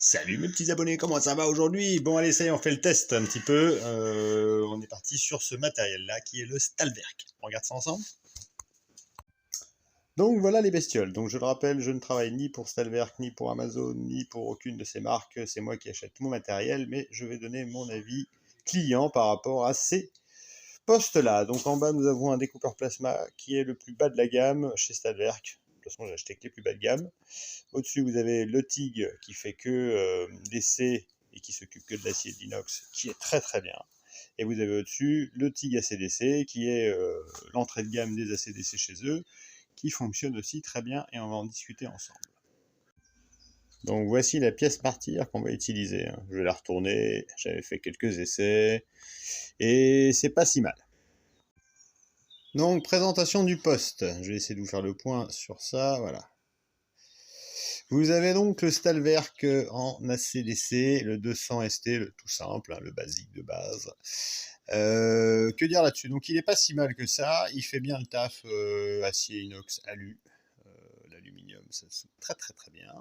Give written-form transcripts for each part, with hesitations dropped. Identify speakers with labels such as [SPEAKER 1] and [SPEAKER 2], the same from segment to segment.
[SPEAKER 1] Salut mes petits abonnés, comment ça va aujourd'hui? Bon allez, ça y est, on fait le test un petit peu. On est parti sur ce matériel-là qui est le Stahlwerk. On regarde ça ensemble? Donc voilà les bestioles. Donc je le rappelle, je ne travaille ni pour Stahlwerk, ni pour Amazon, ni pour aucune de ces marques. C'est moi qui achète mon matériel, mais je vais donner mon avis client par rapport à ces postes-là. Donc en bas, nous avons un découpeur plasma qui est le plus bas de la gamme chez Stahlwerk. De toute façon, j'ai acheté que les plus bas de gamme. Au-dessus, vous avez le TIG qui fait que d'essai et qui s'occupe que de l'acier d'inox, qui est très très bien. Et vous avez au-dessus le TIG ACDC qui est l'entrée de gamme des ACDC chez eux, qui fonctionne aussi très bien et on va en discuter ensemble. Donc voici la pièce martyre qu'on va utiliser. Je vais la retourner, j'avais fait quelques essais et c'est pas si mal. Donc présentation du poste, je vais essayer de vous faire le point sur ça, voilà. Vous avez donc le Stahlwerk en ACDC, le 200 ST, le tout simple, hein, le basique de base. Que dire là-dessus? Donc il n'est pas si mal que ça, il fait bien le taf acier inox alu. L'aluminium, ça se soude très très très bien.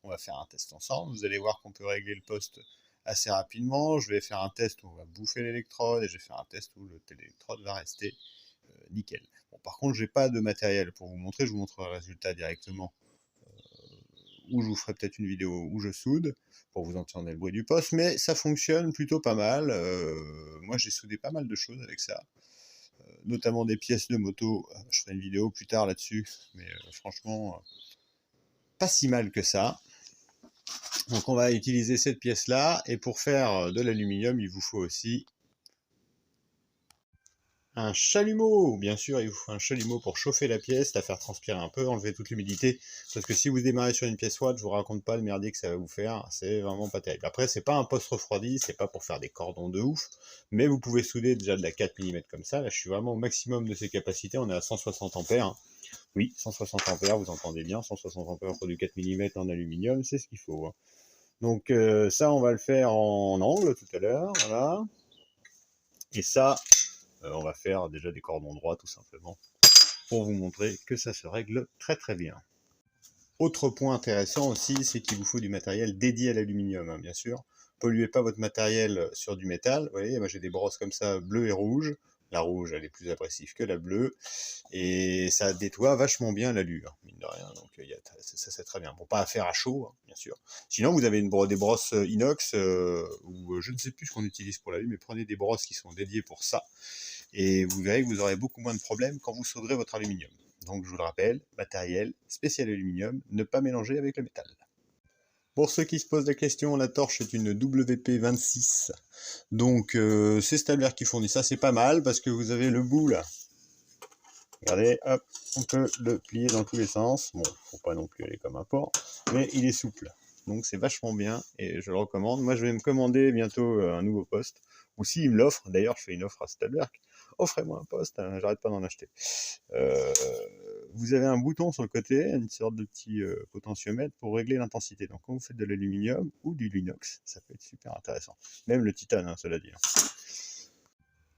[SPEAKER 1] On va faire un test ensemble, vous allez voir qu'on peut régler le poste assez rapidement. Je vais faire un test où on va bouffer l'électrode et je vais faire un test où l'électrode va rester nickel. Bon, par contre, j'ai pas de matériel pour vous montrer, je vous montre le résultat directement. Ou je vous ferai peut-être une vidéo où je soude, pour vous entendre le bruit du poste, mais ça fonctionne plutôt pas mal. Moi j'ai soudé pas mal de choses avec ça, notamment des pièces de moto, je ferai une vidéo plus tard là-dessus, mais franchement, pas si mal que ça. Donc on va utiliser cette pièce-là, et pour faire de l'aluminium, il vous faut aussi un chalumeau. Bien sûr, il vous faut un chalumeau pour chauffer la pièce, la faire transpirer un peu, enlever toute l'humidité, parce que si vous démarrez sur une pièce froide, je vous raconte pas le merdier que ça va vous faire, c'est vraiment pas terrible. Après, c'est pas un poste refroidi, c'est pas pour faire des cordons de ouf, mais vous pouvez souder déjà de la 4 mm comme ça. Là, je suis vraiment au maximum de ses capacités, on est à 160 ampères. Hein. Oui, 160 ampères, vous entendez bien, 160 ampères pour du 4 mm en aluminium, c'est ce qu'il faut. Hein. Donc ça, on va le faire en angle tout à l'heure, voilà. Et ça, on va faire déjà des cordons droits tout simplement pour vous montrer que ça se règle très très bien. Autre point intéressant aussi, c'est qu'il vous faut du matériel dédié à l'aluminium, hein, bien sûr. Polluez pas votre matériel sur du métal. Vous voyez, moi j'ai des brosses comme ça, bleues et rouges. La rouge, elle est plus agressive que la bleue. Et ça nettoie vachement bien l'alu, hein, mine de rien. Donc ça c'est très bien. Bon, pas à faire à chaud, hein, bien sûr. Sinon, vous avez des brosses inox, ou je ne sais plus ce qu'on utilise pour l'alu, mais prenez des brosses qui sont dédiées pour ça. Et vous verrez que vous aurez beaucoup moins de problèmes quand vous solderez votre aluminium. Donc je vous le rappelle, matériel spécial aluminium, ne pas mélanger avec le métal. Pour ceux qui se posent la question, la torche est une WP26. Donc c'est Stahlwerk qui fournit ça, c'est pas mal parce que vous avez le bout là. Regardez, hop, on peut le plier dans tous les sens. Bon, faut pas non plus aller comme un porc, mais il est souple. Donc c'est vachement bien et je le recommande. Moi je vais me commander bientôt un nouveau poste. Ou s'il me l'offre, d'ailleurs je fais une offre à Stahlwerk, offrez-moi un poste, hein, j'arrête pas d'en acheter. Vous avez un bouton sur le côté, une sorte de petit potentiomètre pour régler l'intensité. Donc quand vous faites de l'aluminium ou du l'inox, ça peut être super intéressant. Même le titane, hein, cela dit.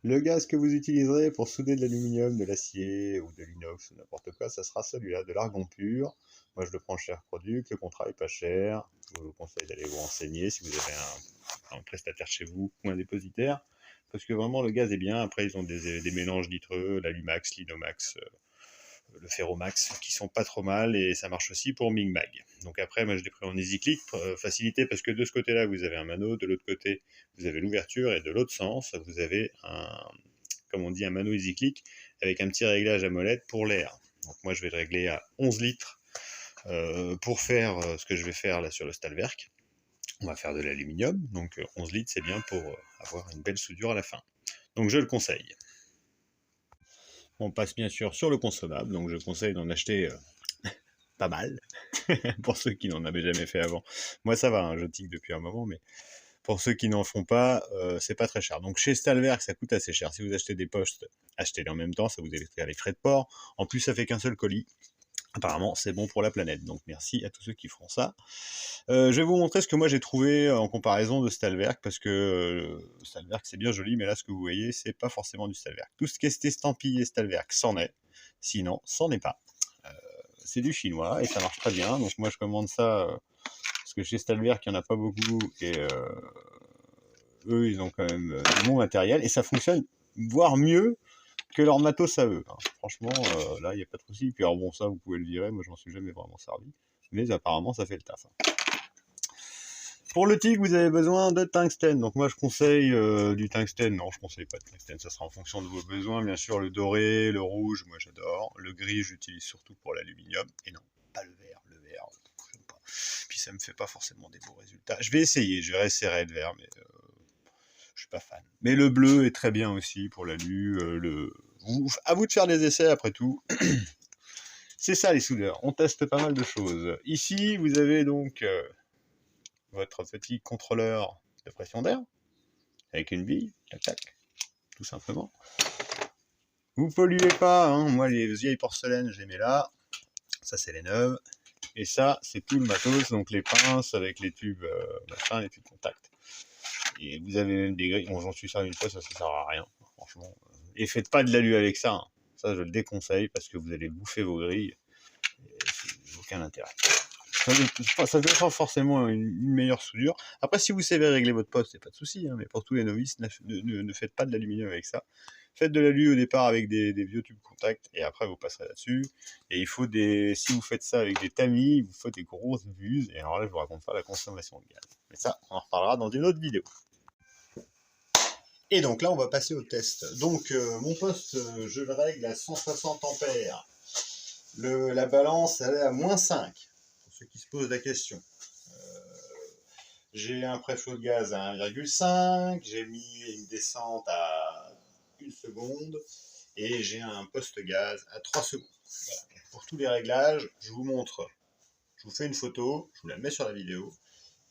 [SPEAKER 1] Le gaz que vous utiliserez pour souder de l'aluminium, de l'acier ou de l'inox ou n'importe quoi, ça sera celui-là, de l'argon pur. Moi je le prends chez Airproduct, le contrat est pas cher. Je vous conseille d'aller vous renseigner si vous avez un prestataire chez vous ou un dépositaire. Parce que vraiment le gaz est bien, après ils ont des mélanges nitreux, l'Alumax, l'Inomax, le Ferromax, qui sont pas trop mal, et ça marche aussi pour Migmag. Donc après, moi je l'ai pris en EasyClick, facilité, parce que de ce côté-là, vous avez un mano, de l'autre côté, vous avez l'ouverture, et de l'autre sens, vous avez comme on dit, un mano EasyClick, avec un petit réglage à molette pour l'air. Donc moi je vais le régler à 11 litres, pour faire ce que je vais faire là sur le Stahlwerk. On va faire de l'aluminium, donc 11 litres c'est bien pour avoir une belle soudure à la fin. Donc je le conseille. On passe bien sûr sur le consommable, donc je conseille d'en acheter pas mal, pour ceux qui n'en avaient jamais fait avant. Moi ça va, hein, je tique depuis un moment, mais pour ceux qui n'en font pas, c'est pas très cher. Donc chez Stahlwerk, ça coûte assez cher. Si vous achetez des postes, achetez-les en même temps, ça vous évite les frais de port. En plus, ça fait qu'un seul colis. Apparemment, c'est bon pour la planète. Donc merci à tous ceux qui feront ça. Je vais vous montrer ce que moi j'ai trouvé en comparaison de Stahlwerk, parce que Stahlwerk c'est bien joli, mais là ce que vous voyez, c'est pas forcément du Stahlwerk. Tout ce qui est estampillé Stahlwerk, c'en est. Sinon, c'en est pas. C'est du chinois et ça marche très bien. Donc moi je commande ça, parce que chez Stalwerk, il n'y en a pas beaucoup, et eux, ils ont quand même du bon matériel, et ça fonctionne, voire mieux que leur matos à eux. Hein. Franchement, là, il n'y a pas de souci. Puis alors bon, ça, vous pouvez le virer, moi, j'en suis jamais vraiment servi. Mais apparemment, ça fait le taf. Hein. Pour le TIG, vous avez besoin de tungstène. Donc moi, je conseille du tungstène. Non, je conseille pas de tungstène. Ça sera en fonction de vos besoins. Bien sûr, le doré, le rouge, moi, j'adore. Le gris, j'utilise surtout pour l'aluminium. Et non, pas le vert. Le vert, j'aime pas. Puis ça me fait pas forcément des beaux résultats. Je vais essayer. Je vais réessayer le vert, mais je suis pas fan. Mais le bleu est très bien aussi pour l'alu. À vous de faire des essais après tout. C'est ça les soudeurs. On teste pas mal de choses. Ici, vous avez donc votre petit contrôleur de pression d'air avec une bille, tac tac, tout simplement. Vous polluez pas, hein. Moi les vieilles porcelaines je les mets là, ça c'est les neuves, et ça c'est tout le matos, donc les pinces avec les tubes machin, les tubes contact. Et vous avez même des grilles, bon j'en suis servi une fois, ça sert à rien, franchement. Et faites pas de l'alu avec ça, hein. Ça je le déconseille parce que vous allez bouffer vos grilles, et c'est aucun intérêt. Ça fait pas forcément une meilleure soudure. Après, si vous savez régler votre poste, c'est pas de souci. Hein, mais pour tous les novices, ne faites pas de l'aluminium avec ça. Faites de l'alu au départ avec des vieux tubes contact et après vous passerez là-dessus. Et il faut si vous faites ça avec des tamis, il vous faut des grosses buses. Et alors là, je vous raconte pas la consommation de gaz. Mais ça, on en reparlera dans une autre vidéo. Et donc là, on va passer au test. Donc, mon poste, je le règle à 160 ampères. La balance, elle est à -5. Ceux qui se posent la question. J'ai un préchaud de gaz à 1,5, j'ai mis une descente à 1 seconde et j'ai un poste gaz à 3 secondes. Voilà. Pour tous les réglages, je vous montre, je vous fais une photo, je vous la mets sur la vidéo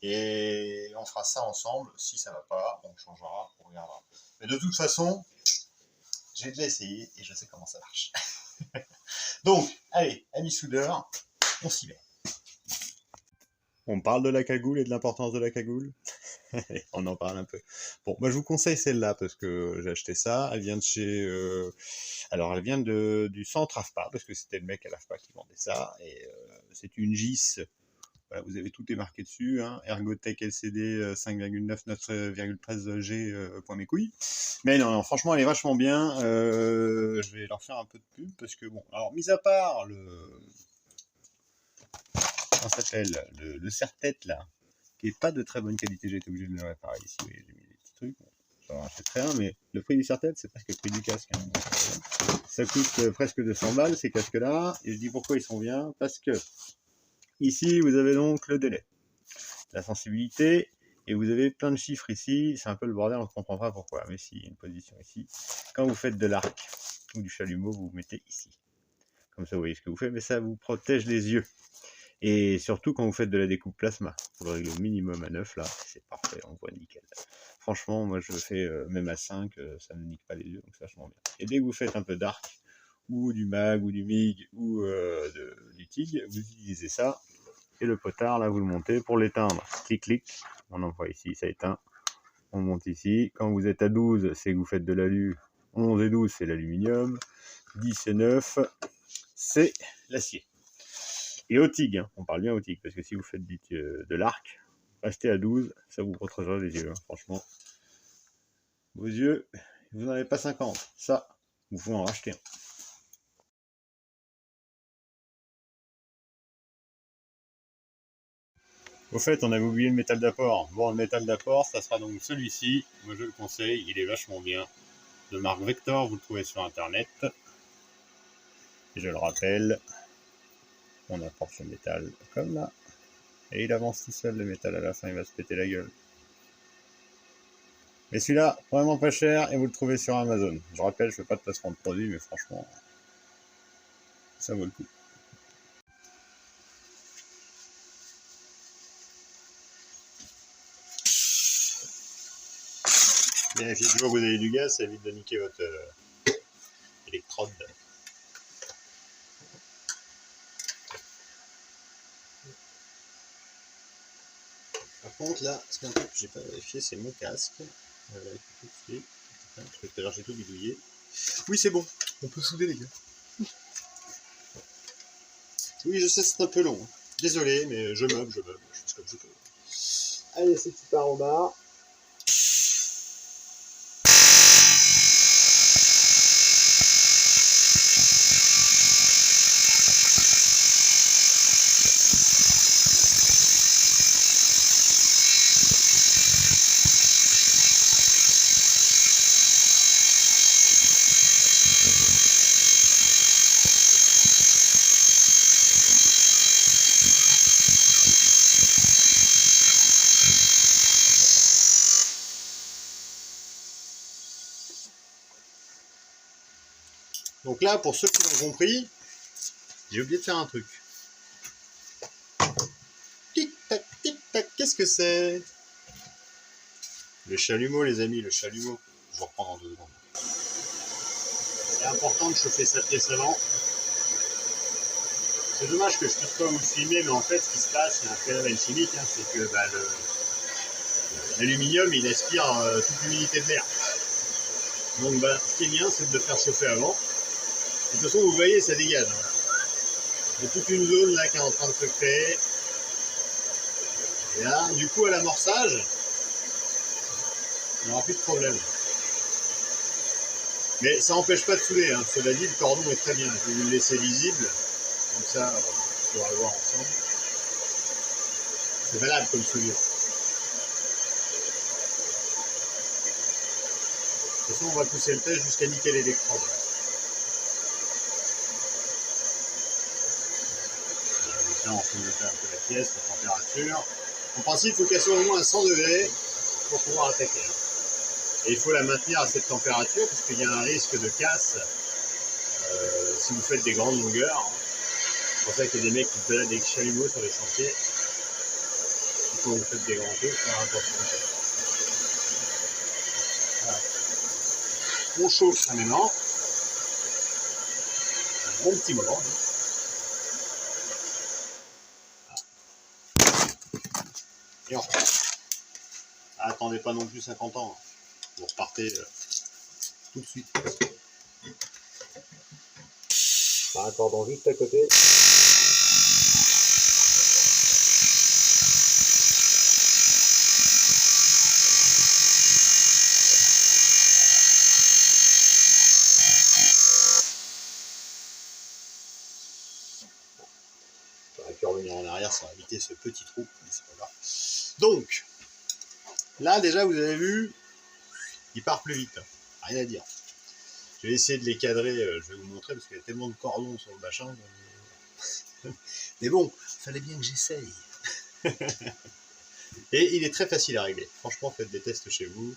[SPEAKER 1] et on fera ça ensemble. Si ça ne va pas, on changera, on regardera. Mais de toute façon, j'ai déjà essayé et je sais comment ça marche. Donc, allez, amis soudeurs, on s'y met. On parle de la cagoule et de l'importance de la cagoule. On en parle un peu. Bon, moi je vous conseille celle-là parce que j'ai acheté ça. Elle vient de chez. Alors elle vient du centre AFPA parce que c'était le mec à l'AFPA qui vendait ça. Et c'est une GIS. Voilà, vous avez tout est marqué dessus. Hein. Ergotech LCD 5,9 9,13 G point mes couilles. Mais non, franchement elle est vachement bien. Je vais leur faire un peu de pub parce que bon. Alors mis à part comment ça s'appelle le serre-tête là, qui est pas de très bonne qualité, j'ai été obligé de le réparer ici, oui, j'ai mis des petits trucs, bon, ça va marcher très bien, mais le prix du serre-tête, c'est presque le prix du casque. Hein. Ça coûte presque 200 balles, ces casques-là, et je dis pourquoi ils sont bien, parce que ici, vous avez donc le délai, la sensibilité, et vous avez plein de chiffres ici, c'est un peu le bordel, on ne comprend pas pourquoi, mais si, il y a une position ici. Quand vous faites de l'arc ou du chalumeau, vous vous mettez ici. Comme ça, vous voyez ce que vous faites, mais ça vous protège les yeux. Et surtout quand vous faites de la découpe plasma, vous le réglez au minimum à 9 là, c'est parfait, on voit nickel. Franchement, moi je le fais même à 5, ça ne nique pas les yeux, donc c'est vachement bien. Et dès que vous faites un peu d'arc, ou du mag, ou du mig, ou du TIG, vous utilisez ça, et le potard là vous le montez pour l'éteindre. Clic clic, on envoie ici, ça éteint, on monte ici. Quand vous êtes à 12, c'est que vous faites de l'alu, 11 et 12 c'est l'aluminium, 10 et 9 c'est l'acier. Et au TIG, hein, on parle bien au TIG, parce que si vous faites de l'arc, restez à 12, ça vous protégera les yeux, hein, franchement. Vos yeux, vous n'en avez pas 50, ça, vous pouvez en racheter un. Au fait, on avait oublié le métal d'apport. Bon, le métal d'apport, ça sera donc celui-ci. Moi, je le conseille, il est vachement bien. De marque Vector, vous le trouvez sur Internet. Et je le rappelle, on apporte le métal comme là. Et il avance tout seul, le métal, à la fin, il va se péter la gueule. Mais celui-là, vraiment pas cher, et vous le trouvez sur Amazon. Je rappelle, je fais pas de placement de produit, mais franchement, ça vaut le coup. Vérifiez toujours que vous avez du gaz, ça évite de niquer votre électrode. Par contre, là, ce qu'un truc que j'ai pas vérifié, c'est mon casque. On va vérifier tout de suite. Parce que tout à l'heure, j'ai tout bidouillé. Oui, c'est bon. On peut souder, les gars. Oui, je sais, c'est un peu long. Désolé, mais je meuble, je fais ce que je peux. Allez, c'est petit part au bas. Donc là, pour ceux qui l'ont compris, j'ai oublié de faire un truc. Tic-tac, tic-tac, qu'est-ce que c'est? Le chalumeau, les amis, le chalumeau. Je vous reprends dans 2 secondes. C'est important de chauffer sa pièce avant. C'est dommage que je ne puisse pas vous le filmer, mais en fait, ce qui se passe, c'est un phénomène chimique, hein, c'est que l'aluminium, il aspire toute l'humidité de l'air. Donc, ce qui est bien, c'est de le faire chauffer avant. De toute façon, vous voyez, ça dégage. Voilà. Il y a toute une zone là qui est en train de se créer. Et là, du coup, à l'amorçage, il n'y aura plus de problème. Mais ça n'empêche pas de souder. Hein. Cela dit, le cordon est très bien. Je vais vous le laisser visible. Comme ça, on pourra le voir ensemble. C'est valable comme soudure. De toute façon, on va pousser le test jusqu'à niquer l'électrode. Là, on fait monter un peu la pièce, la température. En principe, il faut qu'elle soit au moins à 100 degrés pour pouvoir attaquer. Et il faut la maintenir à cette température parce qu'il y a un risque de casse si vous faites des grandes longueurs. Hein. C'est pour ça qu'il y a des mecs qui se baladent avec chalumeaux sur les chantiers. Et quand vous faites des grands trucs, faire attention. Voilà. On chauffe ça maintenant. Un bon petit moment. Et on repart. Attendez pas non plus 50 ans. Vous repartez tout de suite. Par un cordon juste à côté. J'aurais pu revenir en arrière sans éviter ce petit trou, mais c'est pas grave. Donc, là déjà vous avez vu, il part plus vite. Rien à dire. Je vais essayer de les cadrer, je vais vous montrer parce qu'il y a tellement de cordons sur le machin. Mais bon, il fallait bien que j'essaye. Et il est très facile à régler. Franchement, faites des tests chez vous,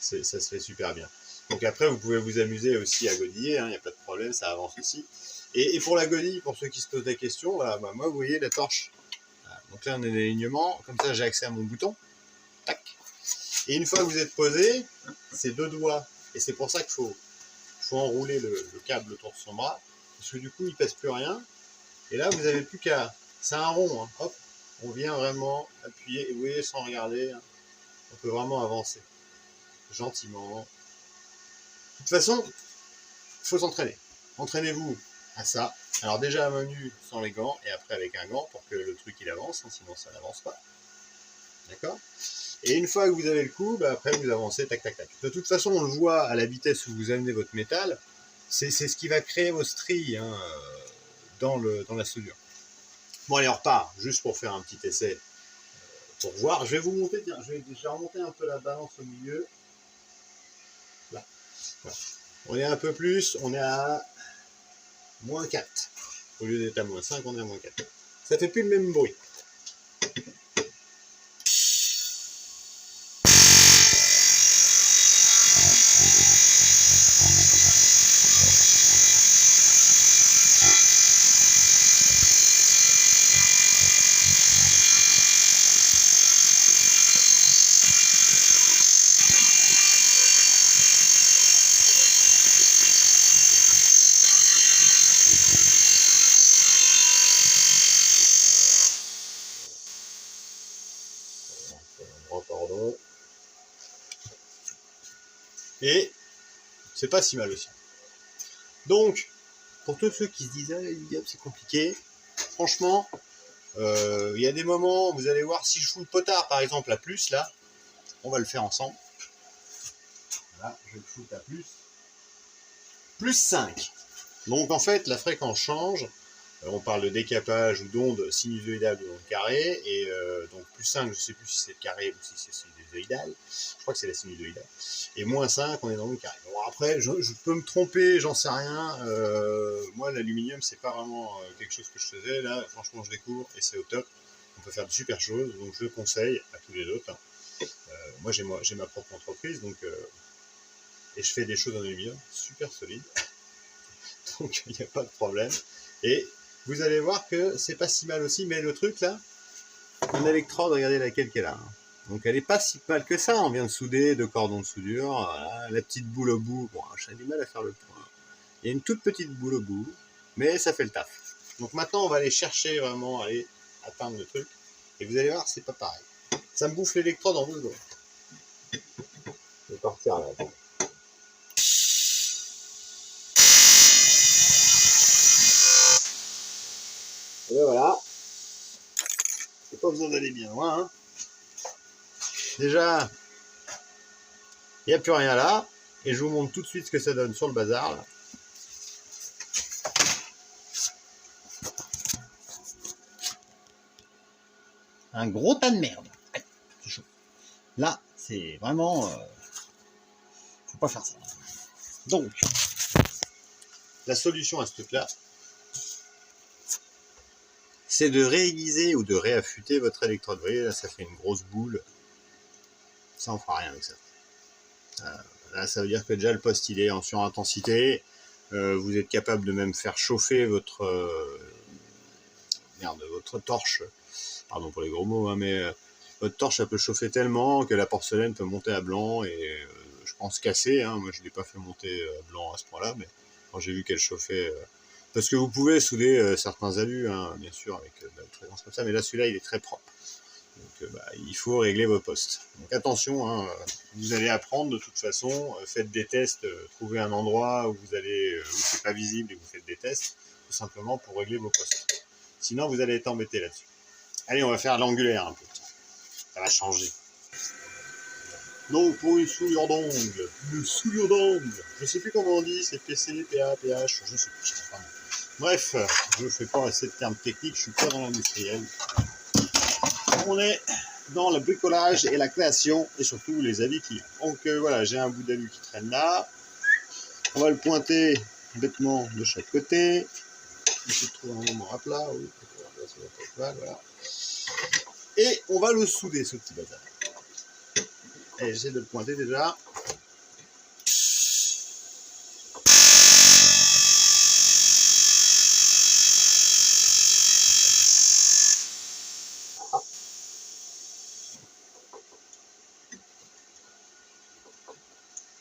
[SPEAKER 1] ça se fait super bien. Donc après, vous pouvez vous amuser aussi à godiller, il n'y a pas de problème, ça avance aussi. Et pour la godille, pour ceux qui se posent la question, voilà, moi, vous voyez la torche. Voilà. Donc là, on a l'alignement, comme ça, j'ai accès à mon bouton. Tac. Et une fois que vous êtes posé, c'est 2 doigts. Et c'est pour ça qu'il faut enrouler le câble autour de son bras, parce que du coup, il ne pèse plus rien. Et là, vous n'avez plus qu'à... C'est un rond, hein. Hop, on vient vraiment appuyer, et vous voyez, sans regarder, hein, on peut vraiment avancer, gentiment. De toute façon, il faut s'entraîner. Entraînez-vous à ça. Alors déjà à main nue, sans les gants, et après avec un gant, pour que le truc il avance, hein, sinon ça n'avance pas. D'accord? Et une fois que vous avez le coup, après vous avancez, tac, tac, tac. De toute façon, on le voit à la vitesse où vous amenez votre métal, c'est ce qui va créer vos stries, hein, dans la soudure. Bon allez, on repart, juste pour faire un petit essai, pour voir. Je vais vous monter, tiens, je vais remonter un peu la balance au milieu. Là. Voilà. On est un peu plus, on est à moins 4. Au lieu d'être à moins 5, on est à moins 4. Ça fait plus le même bruit. Pardon. Et c'est pas si mal aussi. Donc, pour tous ceux qui se disent ah, c'est compliqué, franchement, Il y a des moments, vous allez voir, si je fous le potard par exemple à plus, là, on va le faire ensemble. Voilà, je vais le foutre à plus 5. Donc en fait, la fréquence change. On parle de décapage ou d'onde sinusoïdale ou d'onde carrée. Et donc plus 5, je ne sais plus si c'est le carré ou si c'est sinusoïdal. Je crois que c'est la sinusoïdale. Et moins 5, on est dans le carré. Bon, après, je peux me tromper, j'en sais rien. Moi, l'aluminium, c'est pas vraiment quelque chose que je faisais. Là, franchement, je découvre et c'est au top. On peut faire de super choses. Donc je le conseille à tous les autres. Moi, j'ai ma propre entreprise. Donc, et je fais des choses en aluminium super solides. Donc il n'y a pas de problème. Et vous allez voir que c'est pas si mal aussi, mais le truc là, mon électrode, regardez laquelle qu'elle a. Hein. Donc elle est pas si mal que ça, on vient de souder 2 cordons de soudure, voilà, la petite boule au bout, bon, j'ai du mal à faire le point. Il y a une toute petite boule au bout, mais ça fait le taf. Donc maintenant on va aller chercher vraiment, aller atteindre le truc, et vous allez voir, c'est pas pareil. Ça me bouffe l'électrode en 2 secondes. Je vais partir là. Et ben voilà, c'est pas besoin d'aller bien loin. Hein. Déjà, il n'y a plus rien là, et je vous montre tout de suite ce que ça donne sur le bazar. Là. Un gros tas de merde. C'est chaud. Là, c'est vraiment... faut pas faire ça. Donc, la solution à ce truc-là, c'est de réaiguiser ou de réaffûter votre électrode. Vous voyez, là, ça fait une grosse boule. Ça, on fera rien avec ça. Là, ça veut dire que déjà, le poste, il est en surintensité. Vous êtes capable de même faire chauffer votre... votre torche. Pardon pour les gros mots, hein, mais votre torche, elle peut chauffer tellement que la porcelaine peut monter à blanc et je pense casser. Hein. Moi, je ne l'ai pas fait monter à blanc à ce point-là, mais quand j'ai vu qu'elle chauffait... parce que vous pouvez souder certains alus, hein, bien sûr, avec de la fréquence comme ça, mais là, celui-là, il est très propre. Donc, il faut régler vos postes. Donc, attention, hein, vous allez apprendre de toute façon. Faites des tests, trouvez un endroit où vous allez, où c'est pas visible et vous faites des tests, tout simplement pour régler vos postes. Sinon, vous allez être embêté là-dessus. Allez, on va faire l'angulaire un peu. Ça va changer. Donc, pour une soudure d'ongle, je ne sais plus comment on dit, c'est PC, PA, PH, je ne sais plus. Bref, je ne fais pas assez de termes techniques, je suis pas dans l'industriel. On est dans le bricolage et la création, et surtout les avis clients. Donc voilà, j'ai un bout d'alu qui traîne là. On va le pointer bêtement de chaque côté. Essayer de trouver un moment à plat, oui. Voilà. Et on va le souder, ce petit bazar. Et j'essaie de le pointer déjà.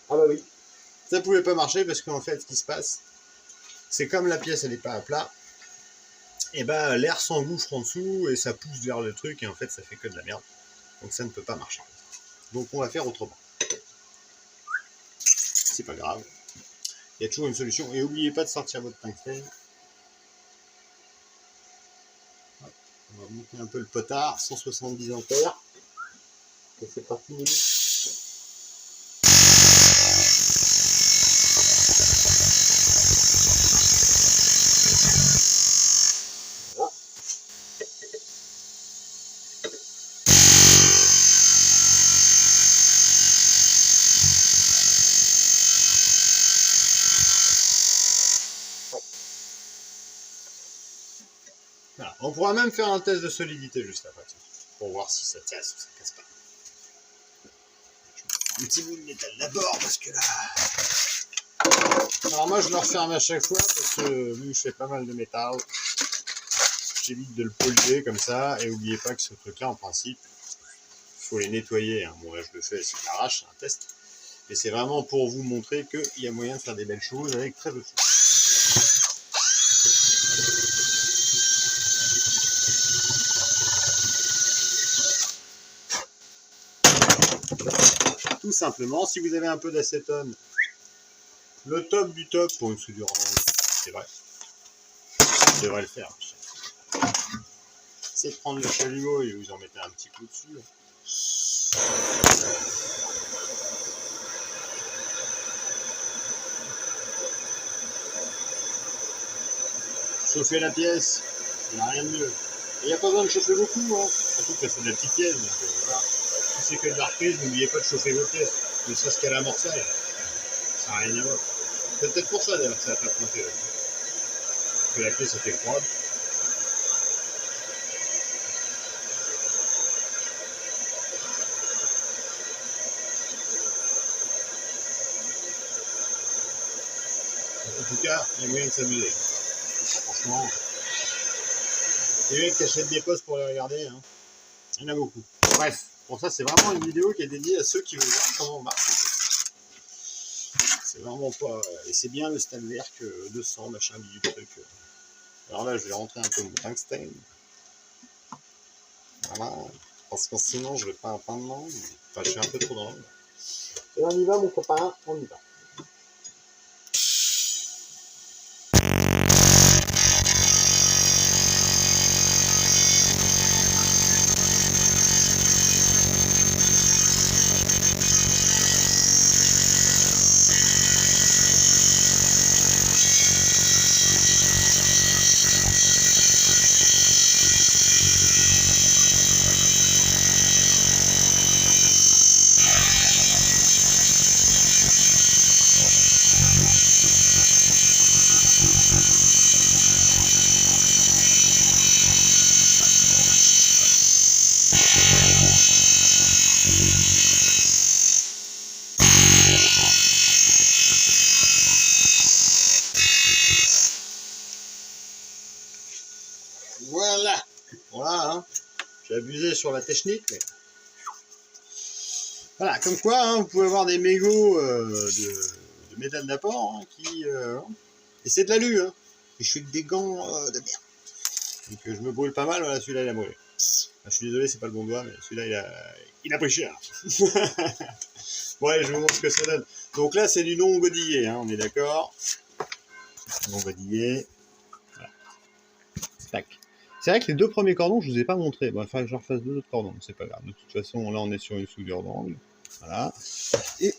[SPEAKER 1] Ah bah oui, ça pouvait pas marcher parce qu'en fait, ce qui se passe, c'est comme la pièce elle n'est pas à plat, et ben l'air s'engouffre en dessous et ça pousse vers le truc et en fait ça fait que de la merde. Donc ça ne peut pas marcher. Donc on va faire autrement. C'est pas grave. Il y a toujours une solution. Et n'oubliez pas de sortir votre tungstène. On va monter un peu le potard, 170 ampères. Et c'est parti, Mimi. Voilà. Voilà. On pourra même faire un test de solidité juste après, pour voir si ça casse ou ça casse pas. Un petit bout de métal d'abord parce que là... Alors moi je le referme à chaque fois parce que vu que je fais pas mal de métal, j'évite de le polluer comme ça. Et n'oubliez pas que ce truc là en principe, il faut les nettoyer. Hein. Bon là je le fais, c'est l'arrache, c'est un test. Et c'est vraiment pour vous montrer qu'il y a moyen de faire des belles choses avec très peu de choses. Tout simplement, si vous avez un peu d'acétone, le top du top pour une soudure en angle, c'est vrai, ça devrait le faire. essayez de prendre le chalumeau et vous en mettez un petit coup dessus. Chauffer la pièce, il n'y a rien de mieux. Il n'y a pas besoin de chauffer beaucoup, hein. Surtout que c'est de la petite pièce. Donc, voilà. Si c'est que de la reprise, n'oubliez pas de chauffer vos pièces. Ne serait-ce qu'à l'amorçage. Ça n'a rien à voir. C'est peut-être pour ça d'ailleurs que ça n'a pas pointé. Parce que la pièce était froide. En tout cas, il y a moyen de s'amuser. Franchement, les mecs qui achètent des postes pour les regarder, hein, il y en a beaucoup. Bref, pour ça, c'est vraiment une vidéo qui est dédiée à ceux qui veulent voir comment on marche. C'est vraiment pas... Et c'est bien le Stalwerk 200, machin, du truc. Alors là, je vais rentrer un peu mon tungstène. Voilà. Parce que sinon, je vais pas en l'angle. Enfin, je suis un peu trop dans l'angle. Et on y va, mon copain, on y va. Voilà. Voilà, hein. J'ai abusé sur la technique, mais... Voilà, comme quoi, hein, vous pouvez avoir des mégots de métal d'apport, hein, qui... Et c'est de l'alu, hein. Et je suis avec des gants de merde. Donc je me brûle pas mal, voilà, celui-là il a brûlé. Ah, je suis désolé, c'est pas le bon doigt, mais celui-là il a pris cher. Bon allez, je vous montre ce que ça donne. Donc là c'est du non godillé, hein, on est d'accord. Non godillé. Voilà. Tac. C'est vrai que les deux premiers cordons, je vous ai pas montré. Bon, il faudrait que je refasse deux autres cordons, c'est pas grave. De toute façon, là on est sur une soudure d'angle. Voilà. Et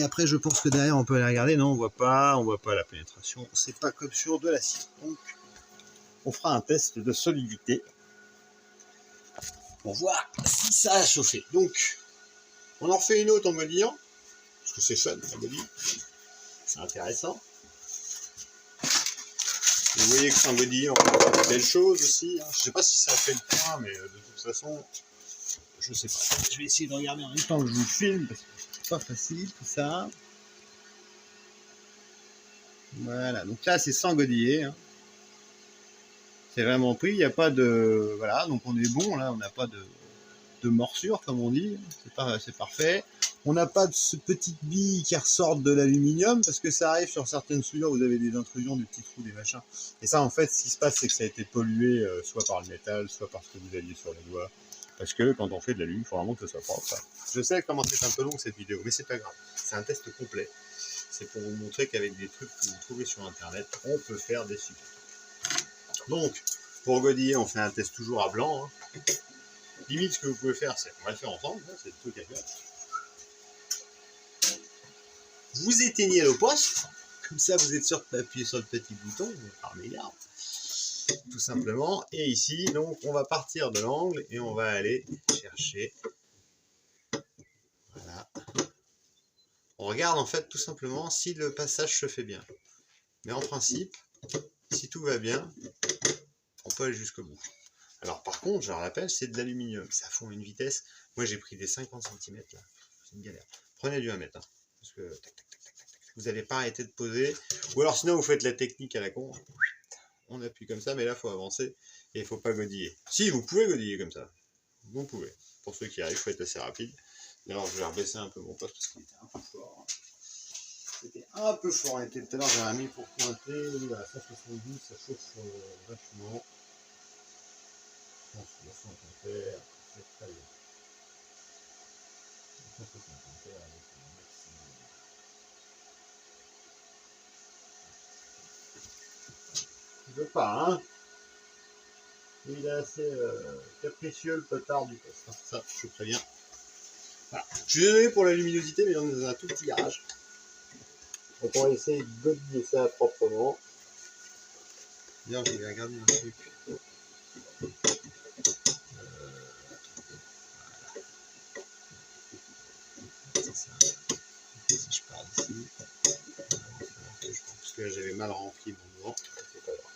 [SPEAKER 1] après je pense que derrière on peut aller regarder. Non, on voit pas la pénétration. C'est pas comme sur de l'acier. Donc on fera un test de solidité pour voir si ça a chauffé. Donc, on en refait une autre en godillant, parce que c'est fun, la godille. C'est intéressant. Et vous voyez que c'est un godillant, on peut faire de belles choses aussi. Hein. Je sais pas si ça a fait le point, mais de toute façon, je sais pas. Je vais essayer de regarder en même temps que je vous filme, parce que c'est pas facile tout ça. Voilà, donc là c'est sans godiller. Hein. C'est vraiment pris, il n'y a pas de... Voilà, donc on est bon, là, on n'a pas de morsure, comme on dit, c'est parfait. On n'a pas de ce petite bille qui ressort de l'aluminium, parce que ça arrive sur certaines soudures, vous avez des intrusions, des petits trous, des machins. Et ça, en fait, ce qui se passe, c'est que ça a été pollué, soit par le métal, soit par ce que vous aviez sur les doigts. Parce que quand on fait de l'aluminium, il faut vraiment que ce soit propre. Je sais comment c'est un peu long cette vidéo, mais c'est pas grave. C'est un test complet. C'est pour vous montrer qu'avec des trucs que vous trouvez sur Internet, on peut faire des super. Donc, pour godiller, on fait un test toujours à blanc. Hein. Limite, ce que vous pouvez faire, c'est, on va le faire ensemble, hein, c'est le truc à faire. Vous éteignez le poste, comme ça vous êtes sûr d'appuyer sur le petit bouton, regarde, tout simplement. Et ici, donc, on va partir de l'angle et on va aller chercher. Voilà. On regarde en fait tout simplement si le passage se fait bien. Mais en principe, si tout va bien, on peut aller jusqu'au bout. Alors par contre, je le rappelle, c'est de l'aluminium. Ça fond à une vitesse. Moi j'ai pris des 50 cm là. C'est une galère. Prenez du 1 mètre. Hein, parce que tac, tac, tac, tac, tac, vous n'allez pas arrêter de poser. Ou alors sinon vous faites la technique à la con. On appuie comme ça, mais là il faut avancer. Et il ne faut pas godiller. Si, vous pouvez godiller comme ça. Vous pouvez. Pour ceux qui arrivent, il faut être assez rapide. D'ailleurs, je vais rebaisser un peu mon poste parce qu'il était un peu fort. C'était un peu fort. Tout à l'heure, j'avais mis pour pointer. À 172, ça chauffe vachement. 160 ampères, c'est très bien. 160 ampères avec le maximum. Je veux pas, hein. Il est assez capricieux le potard du poste, hein. Ça je vous préviens. Voilà. Je suis désolé pour la luminosité, mais on est dans un tout petit garage. Donc on va essayer de godiller ça proprement. D'ailleurs, je vais regarder un truc. C'est ça. Si je pars d'ici, parce que là j'avais mal rempli mon vent. C'est pas grave.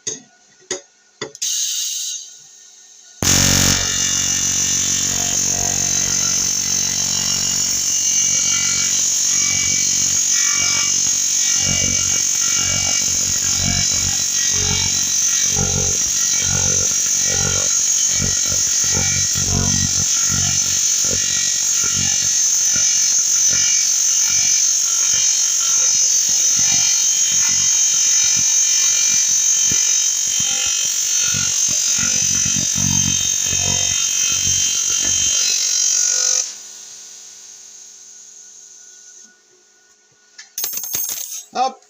[SPEAKER 1] Hop.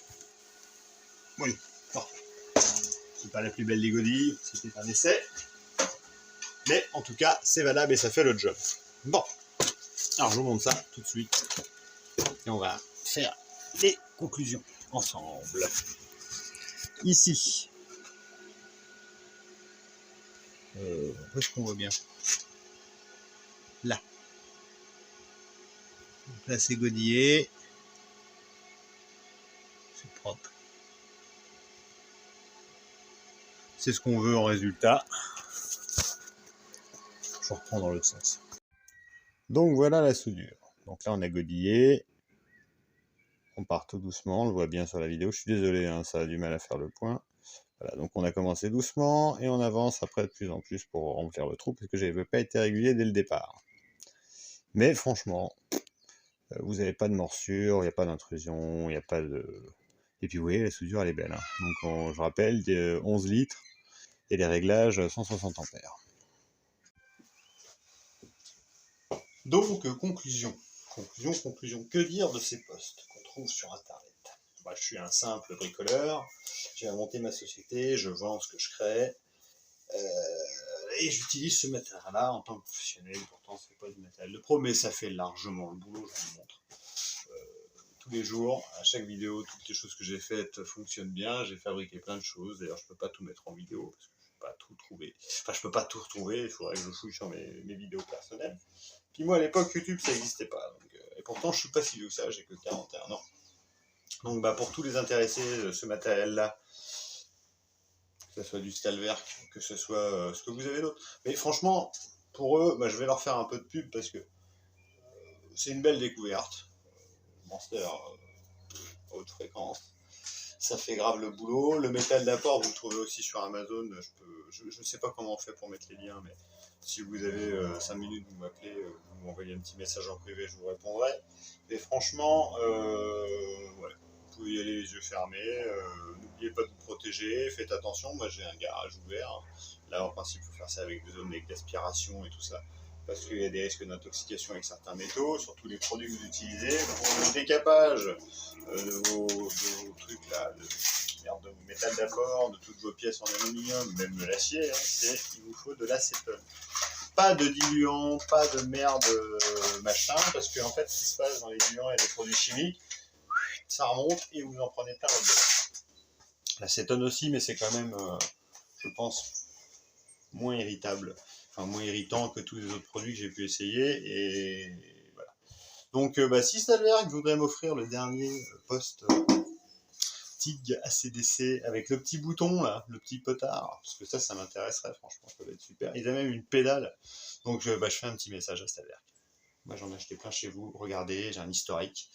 [SPEAKER 1] Oui. Bon. C'est pas la plus belle des godilles, c'était un essai. Mais en tout cas, c'est valable et ça fait le job. Bon. Alors je vous montre ça tout de suite. Et on va faire les conclusions ensemble. Ici. Où est-ce qu'on voit bien? Là. Donc là c'est godillé. C'est propre. C'est ce qu'on veut en résultat. Je reprends dans l'autre sens. Donc voilà la soudure. Donc là on a godillé. On part tout doucement, on le voit bien sur la vidéo. Je suis désolé, hein, ça a du mal à faire le point. Voilà, donc on a commencé doucement et on avance après de plus en plus pour remplir le trou parce que je n'avais pas été régulier dès le départ. Mais franchement, vous n'avez pas de morsure, il n'y a pas d'intrusion, il n'y a pas de... Et puis vous voyez, la soudure elle est belle. Hein. Donc je rappelle, 11 litres et les réglages 160 ampères. Donc conclusion. Conclusion. Que dire de ces postes qu'on trouve sur internet? Moi je suis un simple bricoleur, j'ai monté ma société, je vends ce que je crée. Et j'utilise ce matériel-là en tant que professionnel, pourtant c'est pas du matériel de pro, mais ça fait largement le boulot, je vous le montre. Tous les jours, à chaque vidéo, toutes les choses que j'ai faites fonctionnent bien, j'ai fabriqué plein de choses, d'ailleurs je peux pas tout mettre en vidéo, parce que je peux pas tout trouver, enfin je peux pas tout retrouver, il faudrait que je fouille sur mes vidéos personnelles. Puis moi à l'époque YouTube ça n'existait pas, donc, et pourtant je suis pas si vieux que ça, j'ai que 41 ans. Donc bah, pour tous les intéressés de ce matériel-là, que ce soit du Stalwerk, que ce soit ce que vous avez d'autre. Mais franchement, pour eux, bah, je vais leur faire un peu de pub parce que c'est une belle découverte. Monster haute fréquence. Ça fait grave le boulot. Le métal d'apport, vous le trouvez aussi sur Amazon. Je ne sais pas comment on fait pour mettre les liens, mais si vous avez 5 minutes, vous m'appelez, vous m'envoyez un petit message en privé, je vous répondrai. Mais franchement, ouais, vous pouvez y aller les yeux fermés. N'oubliez pas de vous protéger, faites attention. Moi, j'ai un garage ouvert. Là, en principe, il faut faire ça avec des zones d'aspiration et tout ça. Parce qu'il y a des risques d'intoxication avec certains métaux, surtout les produits que vous utilisez. Pour le décapage de vos trucs là, de vos métal d'apport, de toutes vos pièces en aluminium, même de l'acier, hein, il vous faut de l'acétone. Pas de diluant, pas de merde machin, parce que en fait, ce qui se passe dans les diluants et les produits chimiques, ça remonte et vous en prenez plein la gueule. L'acétone aussi, mais c'est quand même, je pense, moins irritable, enfin moins irritant que tous les autres produits que j'ai pu essayer, et voilà. Donc bah, si Stalwerk voudrait m'offrir le dernier poste TIG ACDC avec le petit bouton là, le petit potard, parce que ça m'intéresserait, franchement, ça va être super. Ils ont même une pédale, donc bah, je fais un petit message à Stalwerk. Moi j'en ai acheté plein chez vous, regardez, j'ai un historique,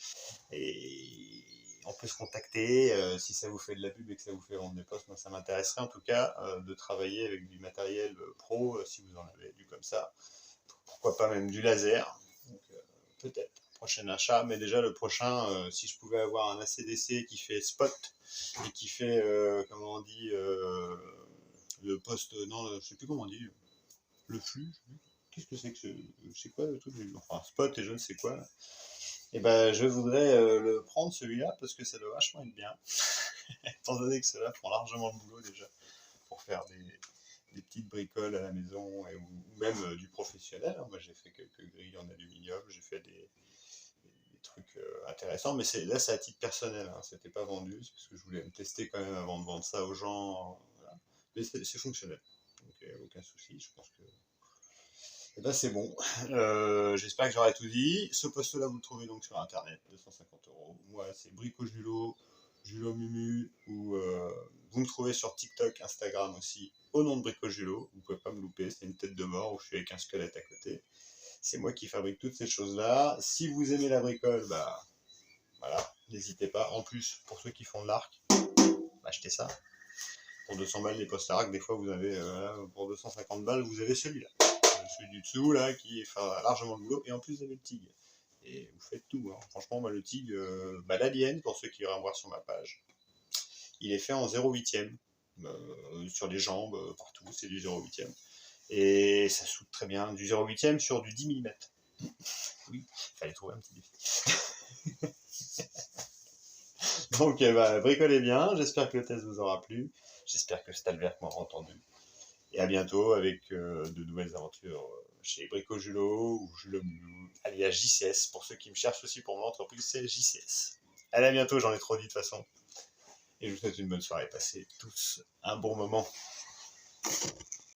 [SPEAKER 1] et on peut se contacter si ça vous fait de la pub et que ça vous fait vendre des postes. Moi ça m'intéresserait en tout cas de travailler avec du matériel pro, si vous en avez du comme ça, pourquoi pas même du laser, donc peut-être prochain achat, mais déjà le prochain, si je pouvais avoir un ACDC qui fait spot et qui fait, comment on dit, le poste, non, je sais plus comment on dit, le flux, qu'est-ce que c'est que c'est quoi le truc, enfin spot et je ne sais quoi, là. Et ben je voudrais le prendre celui-là parce que ça doit vachement être bien, étant donné que ceux-là font largement le boulot déjà pour faire des petites bricoles à la maison, ou même du professionnel. Moi, j'ai fait quelques grilles en aluminium, j'ai fait des trucs intéressants, mais là, c'est à titre personnel, hein, c'était pas vendu, c'est parce que je voulais me tester quand même avant de vendre ça aux gens. Voilà. Mais c'est fonctionnel, donc aucun souci, je pense que eh ben, c'est bon. J'espère que j'aurai tout dit. Ce poste-là, vous le trouvez donc sur internet, 250 €. Moi, c'est Brico Julo, Julo Mumu, ou vous me trouvez sur TikTok, Instagram aussi, au nom de Brico Julo. Vous pouvez pas me louper, c'est une tête de mort où je suis avec un squelette à côté. C'est moi qui fabrique toutes ces choses-là. Si vous aimez la bricole, bah voilà, n'hésitez pas. En plus, pour ceux qui font de l'arc, achetez ça. Pour 200 balles, les postes à arc, des fois, vous avez, pour 250 balles, vous avez celui-là. Celui du dessous, là, qui fera largement le boulot. Et en plus, vous avez le TIG. Et vous faites tout. Hein. Franchement, moi, le TIG, l'Alien, pour ceux qui iront voir sur ma page, il est fait en 0,8e. Sur les jambes, partout, c'est du 0,8e. Et ça soude très bien. Du 0,8e sur du 10 mm. Oui, il fallait trouver un petit défi. Donc, bricolez bien. J'espère que le test vous aura plu. J'espère que Stalwerk m'aura entendu. Et à bientôt avec de nouvelles aventures chez Brico Julo ou Julo alias JCS. Pour ceux qui me cherchent aussi pour mon entreprise, c'est JCS. Allez, à bientôt, j'en ai trop dit de toute façon. Et je vous souhaite une bonne soirée. Passez tous un bon moment.